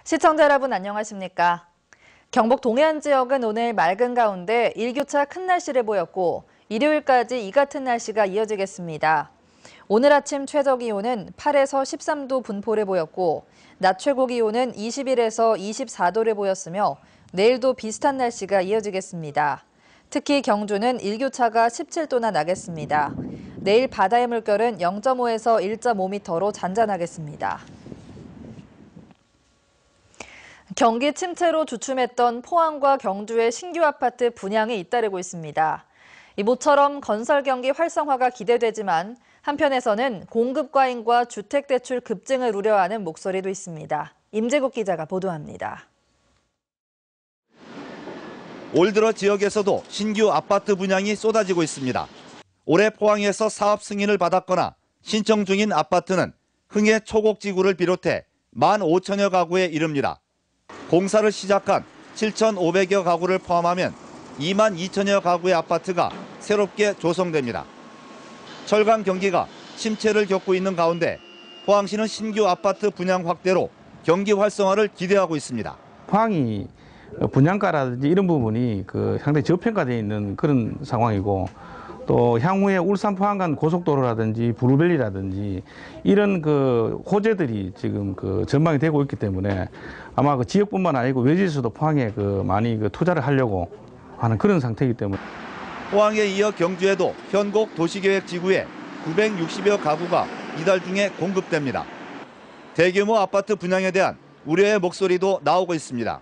시청자 여러분 안녕하십니까? 경북 동해안 지역은 오늘 맑은 가운데 일교차 큰 날씨를 보였고 일요일까지 이 같은 날씨가 이어지겠습니다. 오늘 아침 최저 기온은 8에서 13도 분포를 보였고 낮 최고 기온은 21에서 24도를 보였으며 내일도 비슷한 날씨가 이어지겠습니다. 특히 경주는 일교차가 17도나 나겠습니다. 내일 바다의 물결은 0.5에서 1.5m로 잔잔하겠습니다. 경기 침체로 주춤했던 포항과 경주의 신규 아파트 분양이 잇따르고 있습니다. 모처럼 건설 경기 활성화가 기대되지만 한편에서는 공급 과잉과 주택 대출 급증을 우려하는 목소리도 있습니다. 임재국 기자가 보도합니다. 올 들어 지역에서도 신규 아파트 분양이 쏟아지고 있습니다. 올해 포항에서 사업 승인을 받았거나 신청 중인 아파트는 흥해 초곡지구를 비롯해 15,000여 가구에 이릅니다. 공사를 시작한 7,500여 가구를 포함하면 22,000여 가구의 아파트가 새롭게 조성됩니다. 철강 경기가 침체를 겪고 있는 가운데 포항시는 신규 아파트 분양 확대로 경기 활성화를 기대하고 있습니다. 포항이 분양가라든지 이런 부분이 상당히 저평가되어 있는 그런 상황이고 또 향후에 울산 포항 간 고속도로라든지 브루벨리라든지 이런 호재들이 지금 전망이 되고 있기 때문에 아마 지역뿐만 아니고 외지에서도 포항에 많이 투자를 하려고 하는 그런 상태이기 때문에 포항에 이어 경주에도 현곡 도시계획지구에 960여 가구가 이달 중에 공급됩니다. 대규모 아파트 분양에 대한 우려의 목소리도 나오고 있습니다.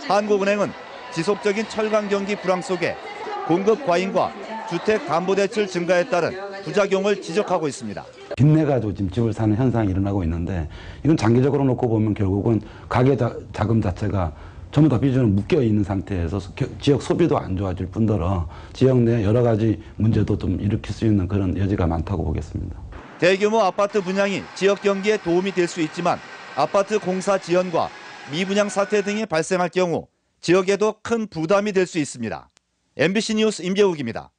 한국은행은 지속적인 철강 경기 불황 속에 공급 과잉과 주택담보대출 증가에 따른 부작용을 지적하고 있습니다. 빚내가지고 지금 집을 사는 현상이 일어나고 있는데 이건 장기적으로 놓고 보면 결국은 가계 자금 자체가 전부 다 빚으로 묶여 있는 상태에서 지역 소비도 안 좋아질 뿐더러 지역 내 여러 가지 문제도 좀 일으킬 수 있는 그런 여지가 많다고 보겠습니다. 대규모 아파트 분양이 지역 경기에 도움이 될 수 있지만 아파트 공사 지연과 미분양 사태 등이 발생할 경우 지역에도 큰 부담이 될 수 있습니다. MBC 뉴스 임재욱입니다.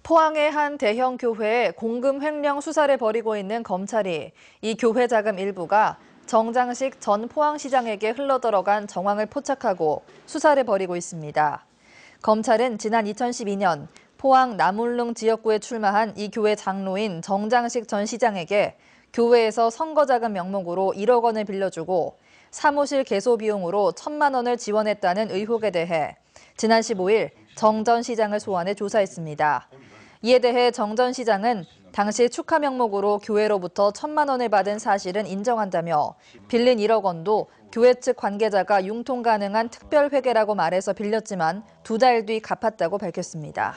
포항의 한 대형 교회에 공금 횡령 수사를 벌이고 있는 검찰이 이 교회 자금 일부가 정장식 전 포항시장에게 흘러들어간 정황을 포착하고 수사를 벌이고 있습니다. 검찰은 지난 2012년 포항 남울릉 지역구에 출마한 이 교회 장로인 정장식 전 시장에게 교회에서 선거자금 명목으로 1억 원을 빌려주고 사무실 개소 비용으로 1,000만 원을 지원했다는 의혹에 대해 지난 15일 정 전 시장을 소환해 조사했습니다. 이에 대해 정 전 시장은 당시 축하 명목으로 교회로부터 1,000만 원을 받은 사실은 인정한다며 빌린 1억 원도 교회 측 관계자가 융통 가능한 특별회계라고 말해서 빌렸지만 2달 뒤 갚았다고 밝혔습니다.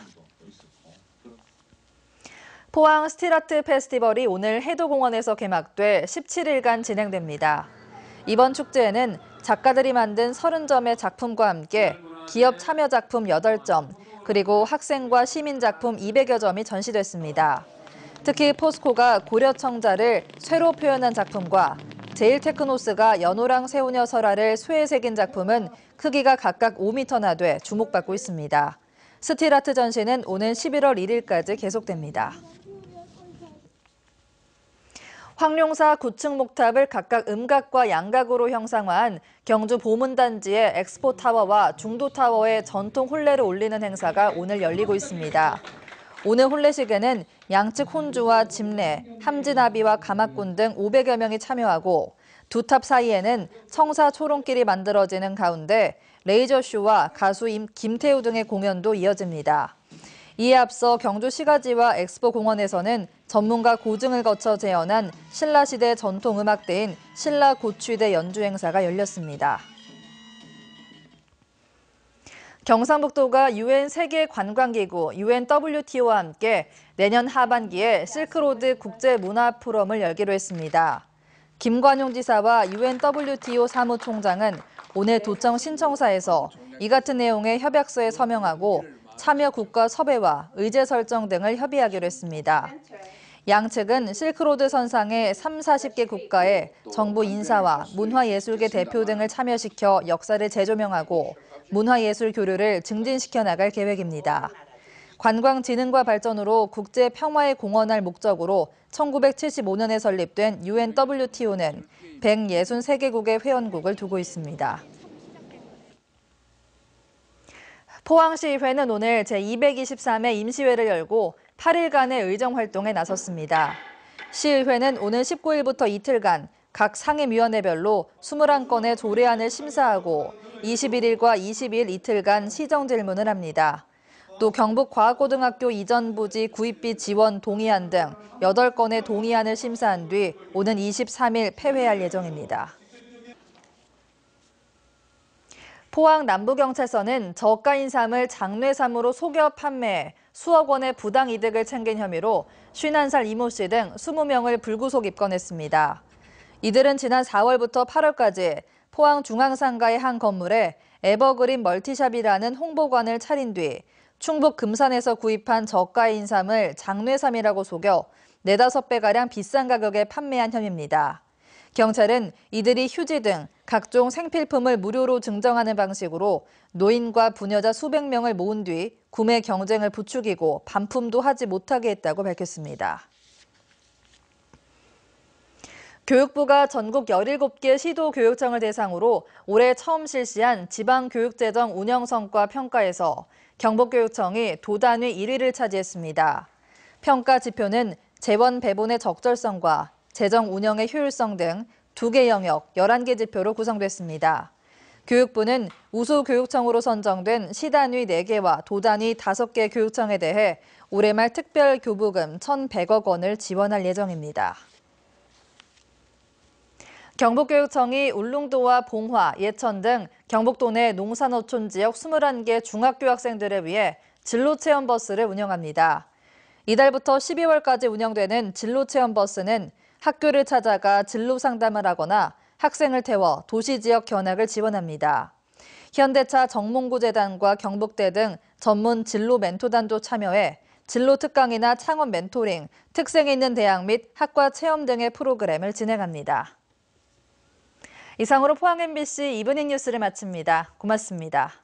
포항 스틸아트 페스티벌이 오늘 해도공원에서 개막돼 17일간 진행됩니다. 이번 축제에는 작가들이 만든 30점의 작품과 함께 기업 참여 작품 8점, 그리고 학생과 시민 작품 200여 점이 전시됐습니다. 특히 포스코가 고려청자를 쇠로 표현한 작품과 제일테크노스가 연호랑 새우녀 설화를 쇠에 새긴 작품은 크기가 각각 5m나 돼 주목받고 있습니다. 스틸아트 전시는 오는 11월 1일까지 계속됩니다. 황룡사 9층 목탑을 각각 음각과 양각으로 형상화한 경주 보문단지의 엑스포타워와 중도타워에 전통 혼례를 올리는 행사가 오늘 열리고 있습니다. 오늘 혼례식에는 양측 혼주와 집례, 함진아비와 가마꾼 등 500여 명이 참여하고 두 탑 사이에는 청사 초롱길이 만들어지는 가운데 레이저쇼와 가수 김태우 등의 공연도 이어집니다. 이에 앞서 경주 시가지와 엑스포공원에서는 전문가 고증을 거쳐 재현한 신라시대 전통음악대인 신라고취대 연주 행사가 열렸습니다. 경상북도가 UN 세계관광기구 UNWTO와 함께 내년 하반기에 실크로드 국제문화 포럼을 열기로 했습니다. 김관용 지사와 UNWTO 사무총장은 오늘 도청 신청사에서 이 같은 내용의 협약서에 서명하고 참여 국가 섭외와 의제 설정 등을 협의하기로 했습니다. 양측은 실크로드 선상의 30-40개 국가의 정부 인사와 문화예술계 대표 등을 참여시켜 역사를 재조명하고 문화예술 교류를 증진시켜 나갈 계획입니다. 관광진흥과 발전으로 국제 평화에 공헌할 목적으로 1975년에 설립된 UNWTO는 163개국의 회원국을 두고 있습니다. 포항시의회는 오늘 제223회 임시회를 열고 8일간의 의정활동에 나섰습니다. 시의회는 오는 19일부터 이틀간 각 상임위원회별로 21건의 조례안을 심사하고 21일과 22일 이틀간 시정질문을 합니다. 또 경북과학고등학교 이전 부지 구입비 지원 동의안 등 8건의 동의안을 심사한 뒤 오는 23일 폐회할 예정입니다. 포항 남부경찰서는 저가 인삼을 장뇌삼으로 속여 판매해 수억 원의 부당 이득을 챙긴 혐의로 51살 이모 씨 등 20명을 불구속 입건했습니다. 이들은 지난 4월부터 8월까지 포항 중앙상가의 한 건물에 에버그린 멀티샵이라는 홍보관을 차린 뒤 충북 금산에서 구입한 저가 인삼을 장뇌삼이라고 속여 4-5배가량 비싼 가격에 판매한 혐의입니다. 경찰은 이들이 휴지 등 각종 생필품을 무료로 증정하는 방식으로 노인과 부녀자 수백 명을 모은 뒤 구매 경쟁을 부추기고 반품도 하지 못하게 했다고 밝혔습니다. 교육부가 전국 17개 시도교육청을 대상으로 올해 처음 실시한 지방교육재정 운영성과 평가에서 경북교육청이 도단위 1위를 차지했습니다. 평가 지표는 재원 배분의 적절성과 재정 운영의 효율성 등 2개 영역 11개 지표로 구성됐습니다. 교육부는 우수 교육청으로 선정된 시단위 4개와 도단위 5개 교육청에 대해 올해 말 특별 교부금 1,100억 원을 지원할 예정입니다. 경북교육청이 울릉도와 봉화, 예천 등 경북도 내 농산어촌 지역 21개 중학교 학생들을 위해 진로체험버스를 운영합니다. 이달부터 12월까지 운영되는 진로체험버스는 학교를 찾아가 진로 상담을 하거나 학생을 태워 도시 지역 견학을 지원합니다. 현대차 정몽구재단과 경북대 등 전문 진로 멘토단도 참여해 진로 특강이나 창업 멘토링, 특색 있는 대학 및 학과 체험 등의 프로그램을 진행합니다. 이상으로 포항 MBC 이브닝 뉴스를 마칩니다. 고맙습니다.